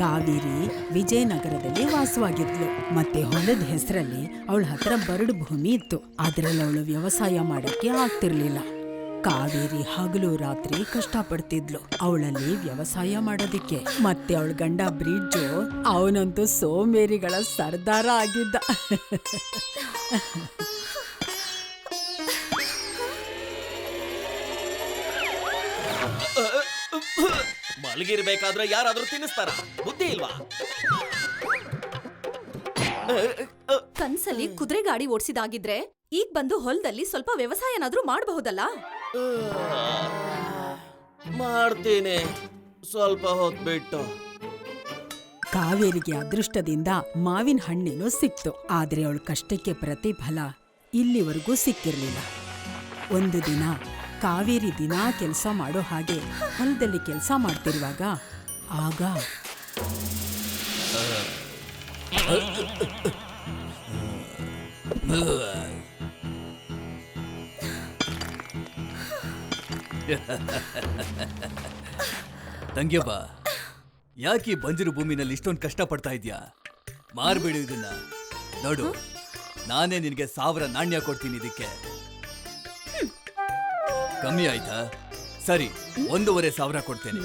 ಕಾವೇರಿ ವಿಜಯನಗರದಲ್ಲಿ ವಾಸವಾಗಿದ್ಲು. ಮತ್ತೆ ಹೊಲದ ಹೆಸರಲ್ಲಿ ಅವಳ ಹತ್ರ ಬರಡು ಭೂಮಿ ಇತ್ತು. ಅದ್ರಲ್ಲಿ ಅವಳು ವ್ಯವಸಾಯ ಮಾಡಕ್ಕೆ ಆಗ್ತಿರ್ಲಿಲ್ಲ. ಕಾವೇರಿ ಹಗಲು ರಾತ್ರಿ ಕಷ್ಟಪಡ್ತಿದ್ಲು ಅವಳಲ್ಲಿ ವ್ಯವಸಾಯ ಮಾಡೋದಿಕ್ಕೆ. ಮತ್ತೆ ಅವಳ ಗಂಡ ಬ್ರಿಡ್ಜು ಅವನಂತೂ ಸೋಮೇರಿಗಳ ಸರ್ದಾರ ಆಗಿದ್ದ. ಮಲಗಿರ್ಬೇಕಾದ್ರೆ ಯಾರಾದ್ರೂ ತಿನ್ನಿಸ್ತಾರ? ಬುದ್ಧಿ ಇಲ್ವಾ? ಕನ್ಸಲ್ಲಿ ಕುದುರೆ ಗಾಡಿ ಓಡಿಸಿದಾಗಿದ್ರೆ ಈಗ ಬಂದು ಹೊಲದಲ್ಲಿ ಸ್ವಲ್ಪ ವ್ಯವಸಾಯನಾದ್ರೂ ಮಾಡಬಹುದಲ್ಲ? ಮಾಡ್ತೀನಿ, ಸ್ವಲ್ಪ ಹೊತ್ಬಿಟ್ಟು. ಕಾವೇರಿಗೆ ಅದೃಷ್ಟದಿಂದ ಮಾವಿನ ಹಣ್ಣಿನೂ ಸಿಕ್ತು. ಆದ್ರೆ ಅವಳ ಕಷ್ಟಕ್ಕೆ ಪ್ರತಿಫಲ ಇಲ್ಲಿವರೆಗೂ ಸಿಕ್ಕಿರ್ಲಿಲ್ಲ. ಒಂದು ದಿನ ಕಾವೇರಿ ದಿನಾ ಕೆಲಸ ಮಾಡೋ ಹಾಗೆ ಹೊಲದಲ್ಲಿ ಕೆಲಸ ಮಾಡ್ತಿರುವಾಗ ಆಗ ತಂಗ್ಯವ್ವ, ಯಾಕೆ ಬಂಜರು ಭೂಮಿನಲ್ಲಿ ಇಷ್ಟೊಂದು ಕಷ್ಟ ಪಡ್ತಾ ಇದ್ಯಾ? ಮಾರ್ಬೇಡಿ ಇದನ್ನ. ನೋಡು, ನಾನೇ ನಿನಗೆ 1000 ನಾಣ್ಯ ಕೊಡ್ತೀನಿ. ಇದಕ್ಕೆ ಕಮ್ಮಿ ಆಯ್ತಾ? ಸರಿ, 1500 ಕೊಡ್ತೇನೆ.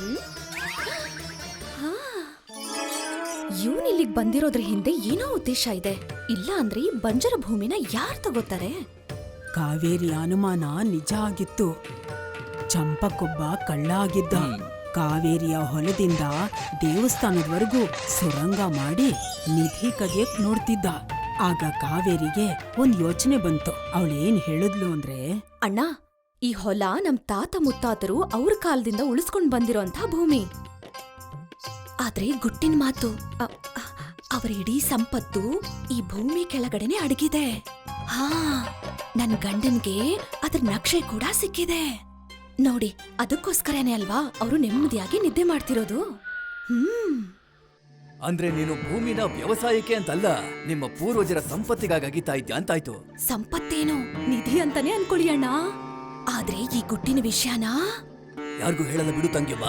ಇವನಿಲ್ಲಿಗ್ ಬಂದಿರೋದ್ರ ಹಿಂದೆ ಏನೋ ಉದ್ದೇಶ ಇದೆ. ಇಲ್ಲ ಅಂದ್ರೆ ಈ ಬಂಜರ ಭೂಮಿನ ಯಾರು ತಗೋತಾರೆ? ಕಾವೇರಿ ಅನುಮಾನ ನಿಜ ಆಗಿತ್ತು. ಚಂಪಕ್ಕೊಬ್ಬ ಕಳ್ಳ ಆಗಿದ್ದ. ಕಾವೇರಿಯ ಹೊಲದಿಂದ ದೇವಸ್ಥಾನದವರೆಗೂ ಸುರಂಗ ಮಾಡಿ ನಿಧಿ ಕದಿಯಕ್ ನೋಡ್ತಿದ್ದ. ಆಗ ಕಾವೇರಿಗೆ ಒಂದ್ ಯೋಚನೆ ಬಂತು. ಅವಳೇನ್ ಹೇಳಿದ್ಲು ಅಂದ್ರೆ, ಅಣ್ಣ, ಈ ಹೊಲ ನಮ್ ತಾತ ಮುತ್ತಾತರು ಅವ್ರ ಕಾಲದಿಂದ ಉಳಿಸ್ಕೊಂಡ್ ಬಂದಿರೋಂಥ ಭೂಮಿ. ಆದ್ರೆ ಗುಟ್ಟಿನ ಮಾತು, ಅವರ ಇಡೀ ಸಂಪತ್ತು ಈ ಭೂಮಿ ಕೆಳಗಡೆನೆ ಅಡಗಿದೆ. ಹಾ, ನನ್ ಗಂಡನ್ಗೆ ಅದ್ರ ನಕ್ಷೆ ಕೂಡ ಸಿಕ್ಕಿದೆ ನೋಡಿ. ಅದಕ್ಕೋಸ್ಕರನೇ ಅಲ್ವಾ ಅವರು ನೆಮ್ಮದಿಯಾಗಿ ನಿದ್ದೆ ಮಾಡ್ತಿರೋದು. ಅಂದ್ರೆ ನೀನು ಭೂಮಿನ ವ್ಯವಸಾಯಕ್ಕೆ ಅಂತಲ್ಲ, ನಿಮ್ಮ ಪೂರ್ವಜರ ಸಂಪತ್ತಿಗಾಗಿ ಅಗಿತಾ ಇದ್ಯಾ ಅಂತಾಯ್ತು. ಸಂಪತ್ತೇನು ನಿಧಿ ಅಂತಾನೆ ಅನ್ಕೊಳ್ಳಿ ಅಣ್ಣ. ಆದ್ರೆ ಈ ಗುಟ್ಟಿನ ವಿಷಯನ ಯಾರಿಗೂ ಹೇಳಲ್ಲ ಬಿಡು ತಂಗ್ಯವ್ವ.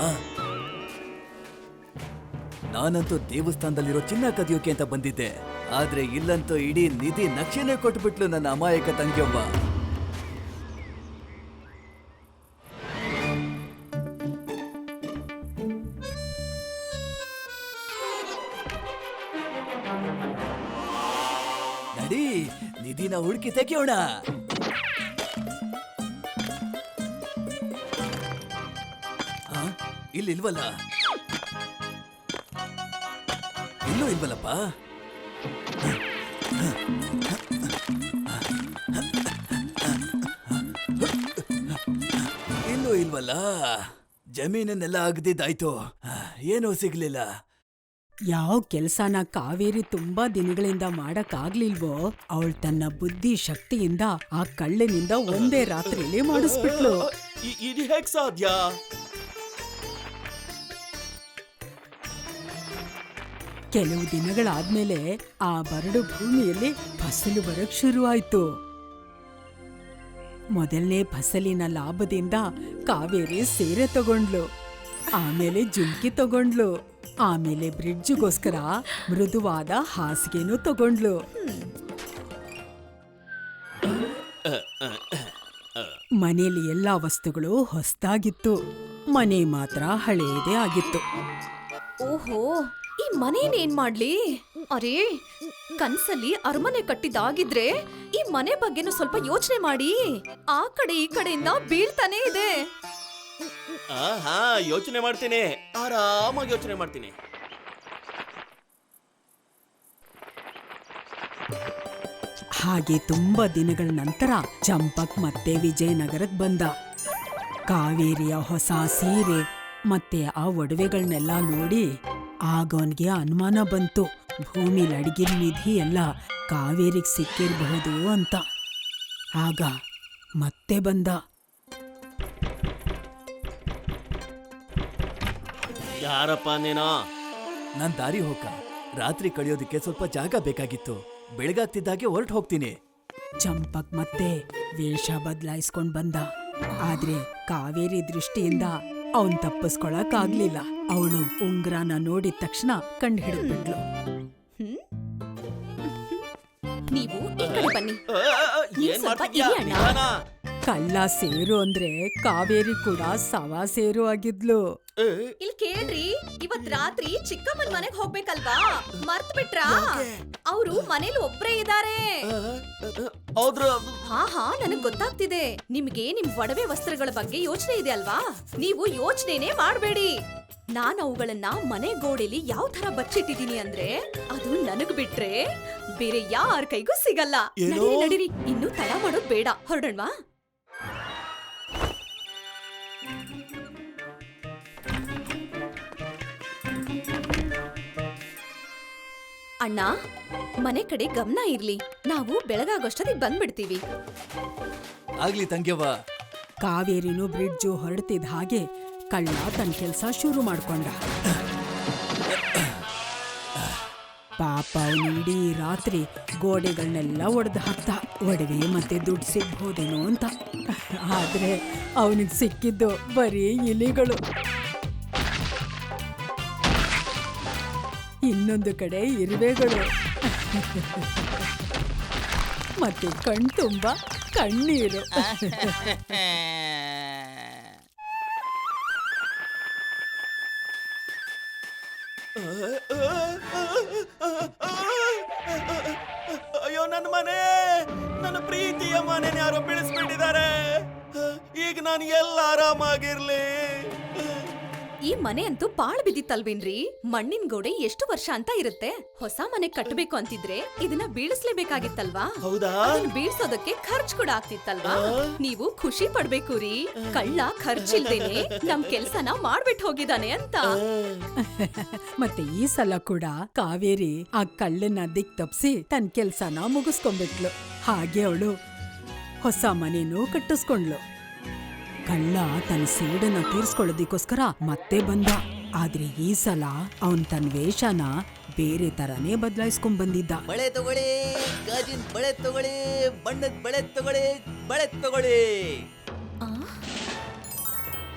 ನಾನಂತೂ ದೇವಸ್ಥಾನದಲ್ಲಿರೋ ಚಿನ್ನ ಕದಿಯೋಕೆ ಅಂತ ಬಂದಿದ್ದೆ. ಆದ್ರೆ ಇಲ್ಲಂತೂ ಇಡೀ ನಿಧಿ ನಕ್ಷೆನೇ ಕೊಟ್ಬಿಟ್ಲು ನನ್ನ ಅಮಾಯಕ ತಂಗ್ಯವ್ವ. ನಡಿ, ನಿಧಿನ ಹುಡುಕಿ ತೆಗೆಯೋಣ. ಇಲ್ಲಿಲ್ವಲ್ಲ, ಇಲ್ಲೂ ಇಲ್ವಲ್ಲಪ್ಪ. ಇಲ್ಲೂ ಇಲ್ವಲ್ಲ. ಜಮೀನನ್ನೆಲ್ಲ ಅಗ್ದಿದ್ದಾಯ್ತು, ಏನೂ ಸಿಗ್ಲಿಲ್ಲ. ಯಾವ ಕೆಲ್ಸನ ಕಾವೇರಿ ತುಂಬಾ ದಿನಗಳಿಂದ ಮಾಡಕ್ಕಾಗ್ಲಿಲ್ವೋ ಅವಳು ತನ್ನ ಬುದ್ಧಿ ಶಕ್ತಿಯಿಂದ ಆ ಕಳ್ಳನಿಂದ ಒಂದೇ ರಾತ್ರಿಯಲ್ಲಿ ಮಾಡಿಸ್ಬಿಟ್ಲು. ಇದು ಹೇಗ್ ಸಾಧ್ಯ? ಕೆಲವು ದಿನಗಳಾದ್ಮೇಲೆ ಆ ಬರಡು ಭೂಮಿಯಲ್ಲಿ ಫಸಲು ಬರಕ್ ಶುರುವಾಯ್ತು. ಮೊದಲನೇ ಫಸಲಿನ ಲಾಭದಿಂದ ಕಾವೇರಿ ಸೀರೆ ತಗೊಂಡ್ಲು, ಆಮೇಲೆ ಜುಮ್ಕಿ ತಗೊಂಡ್ಲು, ಆಮೇಲೆ ಬ್ರಿಡ್ಜ್ಗೋಸ್ಕರ ಮೃದುವಾದ ಹಾಸಿಗೆನೂ ತಗೊಂಡ್ಲು. ಮನೆಯಲ್ಲಿ ಎಲ್ಲಾ ವಸ್ತುಗಳು ಹೊಸದಾಗಿತ್ತು, ಮನೆ ಮಾತ್ರ ಹಳೇದೇ ಆಗಿತ್ತು. ಓಹೋ, ಈ ಮನೇನೇನ್ ಮಾಡ್ಲಿ? ಅರೇ, ಕನ್ಸಲ್ಲಿ ಅರಮನೆ ಕಟ್ಟಿದಾಗಿದ್ರೆ ಈ ಮನೆ ಬಗ್ಗೆನೂ ಸ್ವಲ್ಪ ಯೋಚನೆ ಮಾಡಿ. ಆ ಕಡೆ ಈ ಕಡೆಯಿಂದ ಬೀಳ್ತಾನೆ ಇದೆ. ಹಾ, ಯೋಚನೆ ಮಾಡ್ತೀನಿ, ಆರಾಮಾಗಿ ಯೋಚನೆ ಮಾಡ್ತೀನಿ. ಹಾಗೆ ತುಂಬಾ ದಿನಗಳ ನಂತರ ಚಂಪಕ್ ಮತ್ತೆ ವಿಜಯನಗರಕ್ಕೆ ಬಂದ. ಕಾವೇರಿಯ ಹೊಸ ಸೀರೆ ಮತ್ತೆ ಆ ಒಡವೆಗಳನ್ನೆಲ್ಲ ನೋಡಿ ಆಗ ಅವನಿಗೆ ಅನುಮಾನ ಬಂತು. ಭೂಮಿಲಿ ಅಡಗಿದ ನಿಧಿ ಎಲ್ಲ ಕಾವೇರಿಗೆ ಸಿಕ್ಕಿರಬಹುದು ಅಂತ. ಆಗ ಮತ್ತೆ ಬಂದ. ಯಾರಪ್ಪ ನೀನೋ? ನಾನ್ ದಾರಿ ಹೋಗ. ರಾತ್ರಿ ಕಳೆಯೋದಕ್ಕೆ ಸ್ವಲ್ಪ ಜಾಗ ಬೇಕಾಗಿತ್ತು. ಬೆಳಗಾಗ್ತಿದ್ದಾಗೆ ಹೊರಟು ಹೋಗ್ತೀನಿ. ಚಂಪಕ್ ಮತ್ತೆ ವೇಷ ಬದಲಾಯಿಸ್ಕೊಂಡ್ ಬಂದ. ಆದ್ರೆ ಕಾವೇರಿ ದೃಷ್ಟಿಯಿಂದ ಅವನ್ ತಪ್ಪಿಸ್ಕೊಳಕ್ ಆಗ್ಲಿಲ್ಲ. ಅವಳು ಉಂಗ್ರಾನ ನೋಡಿದ ತಕ್ಷಣ ಕಂಡು ಹಿಡಿದ್ಬಿಟ್ಲು. ನೀವು ಈ ಕಡೆ ಬನ್ನಿ. ಏನ್ ಸ್ವಲ್ಪ ಮಾಡ್ತಿದ್ಯಾ? ಇರಿ ಅಣ್ಣ. ನಿಧಾನ. ಕಳ್ಳ ಸೇರು ಅಂದ್ರೆ ಕಾವೇರಿ ಕೂಡ ಸವಾ ಸೇರು ಆಗಿದ್ಲು. ಏ, ಇಲ್ಲಿ ಕೇಳ್ರಿ, ಇವತ್ ರಾತ್ರಿ ಚಿಕ್ಕಮ್ಮನ್ ಮನೆಗ್ ಹೋಗ್ಬೇಕಲ್ವಾ? ಮರ್ತ್ ಬಿಟ್ರಾ? ಅವ್ರು ಮನೇಲಿ ಒಬ್ರೇ ಇದಾರೆ. ಹೌದ್ರ ಹಾ ನನಗ್ ಗೊತ್ತಾಗ್ತಿದೆ. ನಿಮ್ಗೆ ನಿಮ್ ಒಡವೆ ವಸ್ತ್ರಗಳ ಬಗ್ಗೆ ಯೋಚನೆ ಇದೆ ಅಲ್ವಾ? ನೀವು ಯೋಚನೆನೇ ಮಾಡ್ಬೇಡಿ. ನಾನ್ ಅವುಗಳನ್ನ ಮನೆ ಗೋಡೆಲಿ ಯಾವ ತರ ಬಚ್ಚಿಟ್ಟಿದೀನಿ ಅಂದ್ರೆ ಅದು ನನಗ್ ಬಿಟ್ರೆ ಬೇರೆ ಯಾರ ಕೈಗೂ ಸಿಗಲ್ಲ. ಏನೋ? ನಡೀರಿ ನಡೀರಿ, ಇನ್ನು ತಡ ಮಾಡೋದ್ ಬೇಡ, ಹೊರಡಣ್ವಾ? ಅಣ್ಣ, ಮನೆ ಕಡೆ ಗಮನ ಇರ್ಲಿ. ನಾವು ಬೆಳಗಾಗೋಷ್ಟೊತ್ತಿಗೆ ಬಂದ್ಬಿಡ್ತೀವಿ. ಆಗ್ಲಿ ತಂಗ್ಯವ್ವ. ಕಾವೇರಿನೂ ಬ್ರಿಡ್ಜು ಹೊರಡ್ತಿದ್ ಹಾಗೆ ಕಳ್ಳ ತನ್ನ ಕೆಲ್ಸ ಶುರು ಮಾಡ್ಕೊಂಡ. ಪಾಪ ಅವನು ಇಡೀ ರಾತ್ರಿ ಗೋಡೆಗಳನ್ನೆಲ್ಲ ಒಡೆದು ಹಾಕ್ತ, ಒಡವೆ ಮತ್ತೆ ದುಡ್ಡು ಸಿಗ್ಬೋದೇನೋ ಅಂತ. ಆದ್ರೆ ಅವನಿಗೆ ಸಿಕ್ಕಿದ್ದು ಬರೀ ಇಲಿಗಳು. ಇನ್ನೊಂದು ಕಡೆ ಇರುವೆಗಳು ಮತ್ತೆ ಕಣ್ತುಂಬ ಕಣ್ಣೀರು. ಅಯ್ಯೋ, ನನ್ನ ಮನೆ, ನನ್ನ ಪ್ರೀತಿಯ ಮನೆನ ಯಾರೋ ಬೆಳೆಸ್ಬಿಟ್ಟಿದ್ದಾರೆ. ಈಗ ನಾನು ಎಲ್ಲ ಆರಾಮಾಗಿರ್ಲಿ. ಈ ಮನೆ ಅಂತೂ ಪಾಳು ಬಿದ್ದಿತ್ತಲ್ವೇನ್ರಿ? ಮಣ್ಣಿನ ಗೋಡೆ ಎಷ್ಟು ವರ್ಷ ಅಂತ ಇರುತ್ತೆ. ಹೊಸ ಮನೆ ಕಟ್ಟಬೇಕು ಅಂತಿದ್ರೆ ಇದನ್ನ ಬೀಳಿಸ್ಲೇಬೇಕಾಗಿತ್ತಲ್ವಾ? ಹೌದಾ? ಅದನ್ನ ಬೀಳ್ಸೋದಕ್ಕೆ ಖರ್ಚು ಕೂಡ ಆಗ್ತಿತ್ತಲ್ವಾ? ನೀವು ಖುಷಿ ಪಡ್ಬೇಕು ರೀ. ಕಳ್ಳ ಖರ್ಚಿಲ್ದೇನೆ ನಮ್ ಕೆಲ್ಸನ ಮಾಡ್ಬಿಟ್ಟು ಹೋಗಿದಾನೆ ಅಂತ. ಮತ್ತೆ ಈ ಸಲ ಕೂಡ ಕಾವೇರಿ ಆ ಕಳ್ಳನ ದಿಕ್ ತಪ್ಸಿ ತನ್ನ ಕೆಲ್ಸನ ಮುಗಿಸ್ಕೊಂಡ್ಬಿಟ್ಲು. ಹಾಗೆ ಅವಳು ಹೊಸ ಮನೇನೂ ಕಟ್ಟಿಸ್ಕೊಂಡ್ಲು. ಕಳ್ಳ ತನ್ನ ಸೇಡನ್ನ ತೀರ್ಸ್ಕೊಳ್ಳೋದಿಕ್ಕೋಸ್ಕರ ಮತ್ತೆ ಬಂದ. ಆದ್ರೆ ಈ ಸಲ ಅವನ್ ತನ್ನ ವೇಷನ ಬೇರೆ ತರನೇ ಬದಲಾಯಿಸ್ಕೊಂಡ್ ಬಂದಿದ್ದ. ಬಳೆ ತಗೊಳ್ಳಿ, ಗಾಜಿನ ಬಳೆ ತಗೊಳ್ಳಿ, ಬಣ್ಣದ ಬಳೆ ತಗೊಳ್ಳಿ, ಬಳೆ ತಗೊಳ್ಳಿ. ಆ?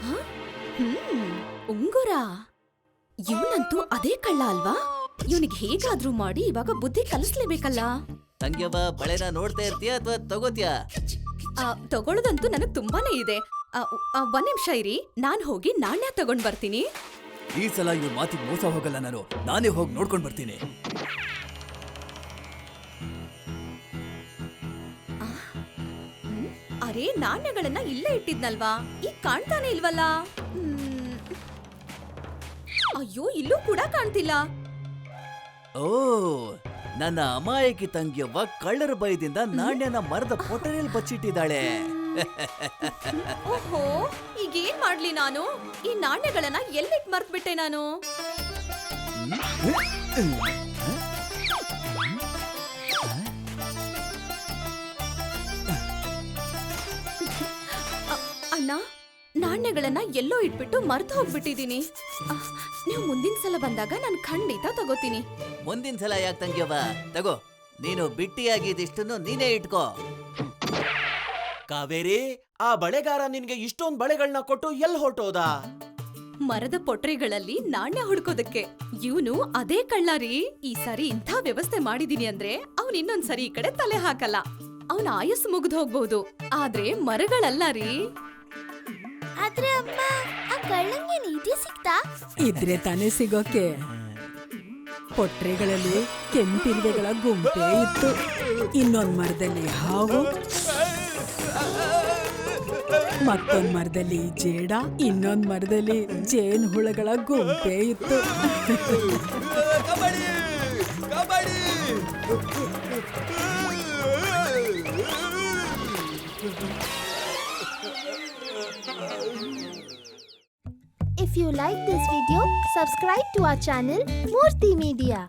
ಹ? ಉಂಗುರ. ಇವನಂತೂ ಅದೇ ಕಳ್ಳ ಅಲ್ವಾ? ಇವನಿಗೆ ಹೇಗಾದ್ರೂ ಮಾಡಿ ಇವಾಗ ಬುದ್ಧಿ ಕಲಿಸ್ಲೇಬೇಕಲ್ಲ. ತಂಗ್ಯವ್ವ, ಬಳೆನ ನೋಡ್ತಾ ಇರ್ತೀಯ ಅಥವಾ ತಗೋತೀಯ? ತಗೊಳ್ಳೋದಂತೂ ನನಗ್ ತುಂಬಾನೇ ಇದೆ. ಒಂದ್ ನಿಮಿಷ ಇರಿ, ನಾನ್ ಹೋಗಿ ನಾಣ್ಯ ತಗೊಂಡ್ ಬರ್ತೀನಿ. ಈ ಸಲ ಇವ್ರ ಮಾತಿಗೆ ಮೋಸ ಹೋಗಲ್ಲ ನಾನು. ನಾನೇ ಹೋಗಿ ನೋಡ್ಕೊಂಡ್ ಬರ್ತೀನಿ. ಅರೆ, ನಾಣ್ಯಗಳನ್ನ ಇಲ್ಲೇ ಇಟ್ಟಿದ್ನಲ್ವಾ? ಈಗ ಕಾಣ್ತಾನೆ ಇಲ್ವಲ್ಲ? ಅಯ್ಯೋ, ಇಲ್ಲೂ ಕೂಡ ಕಾಣ್ತಿಲ್ಲ. ಓ, ನನ್ನ ಅಮಾಯಕಿ ತಂಗಿಯವ್ವ ಕಳ್ಳರ ಭಯದಿಂದ ನಾಣ್ಯನ ಮರದ ಪೊಟರೆಯಲ್ಲಿ ಬಚ್ಚಿಟ್ಟಿದ್ದಾಳೆ. ಓಹೋ, ಈಗೇನ್ ಮಾಡ್ಲಿ ನಾನು? ಈ ನಾಣ್ಯಗಳನ್ನ ಎಲ್ಲಿಟ್ ಮರ್ತ್ಬಿಟ್ಟೆ ನಾನು? ಅಣ್ಣ, ನಾಣ್ಯಗಳನ್ನ ಎಲ್ಲೋ ಇಟ್ಬಿಟ್ಟು ಮರ್ತು ಹೋಗ್ಬಿಟ್ಟಿದೀನಿ. ನೀವು ಮುಂದಿನ ಸಲ ಬಂದಾಗ ನಾನು ಖಂಡಿತ ತಗೋತೀನಿ. ಮುಂದಿನ ಸಲ ಯಾಕೆ ತಂಗಿಯವ್ವ? ತಗೋ, ನೀನು ಬಿಟ್ಟಿಯಾಗಿದ್ದಿಷ್ಟನ್ನು ನೀನೇ ಇಟ್ಕೋ. ಕಾವೇರಿ, ಆ ಬಳೆಗಾರ ನಿನ್ಗೆ ಇಷ್ಟೊಂದ್ ಬಳೆಗಳನ್ನ ಕೊಟ್ಟು ಎಲ್ಲಿ ಹೊರಟೋದ? ಮರದ ಪೊಟ್ರೆಗಳಲ್ಲಿ ನಾಣ್ಯ ಹುಡ್ಕೋದಕ್ಕೆ. ಇವನು ಅದೇ ಕಳ್ಳ ರೀ. ಈ ಸಾರಿ ಇಂಥ ವ್ಯವಸ್ಥೆ ಮಾಡಿದೀನಿ ಅಂದ್ರೆ ಅವನ್ ಇನ್ನೊಂದ್ಸರಿ ಈ ಕಡೆ ತಲೆ ಹಾಕಲ್ಲ. ಅವನ ಆಯಸ್ಸು ಮುಗ್ದು ಹೋಗ್ಬಹುದು, ಆದ್ರೆ ಮರಗಳಲ್ಲ ರೀ. ಆದ್ರೆ ಅಮ್ಮ, ಆ ಕಳ್ಳಂಗೆ ನಿಧಿ ಸಿಕ್ತಾ? ಇದ್ರೆ ತಾನೇ ಸಿಗೋಕೆ. ಪೊಟ್ರೆಗಳಲ್ಲಿ ಕೆಂಪಿರುವೆಗಳ ಗುಂಪೆ ಇತ್ತು. ಇನ್ನೊಂದ್ ಮರದಲ್ಲಿ ಹಾವು, ಮತ್ತೊಂದ್ ಮರದಲ್ಲಿ ಜೇಡ, ಇನ್ನೊಂದ್ ಮರದಲ್ಲಿ ಜೇನ್ ಹುಳಗಳ ಗುಂಪೆ ಇತ್ತು. If you like this video, subscribe to our channel Murthy Media.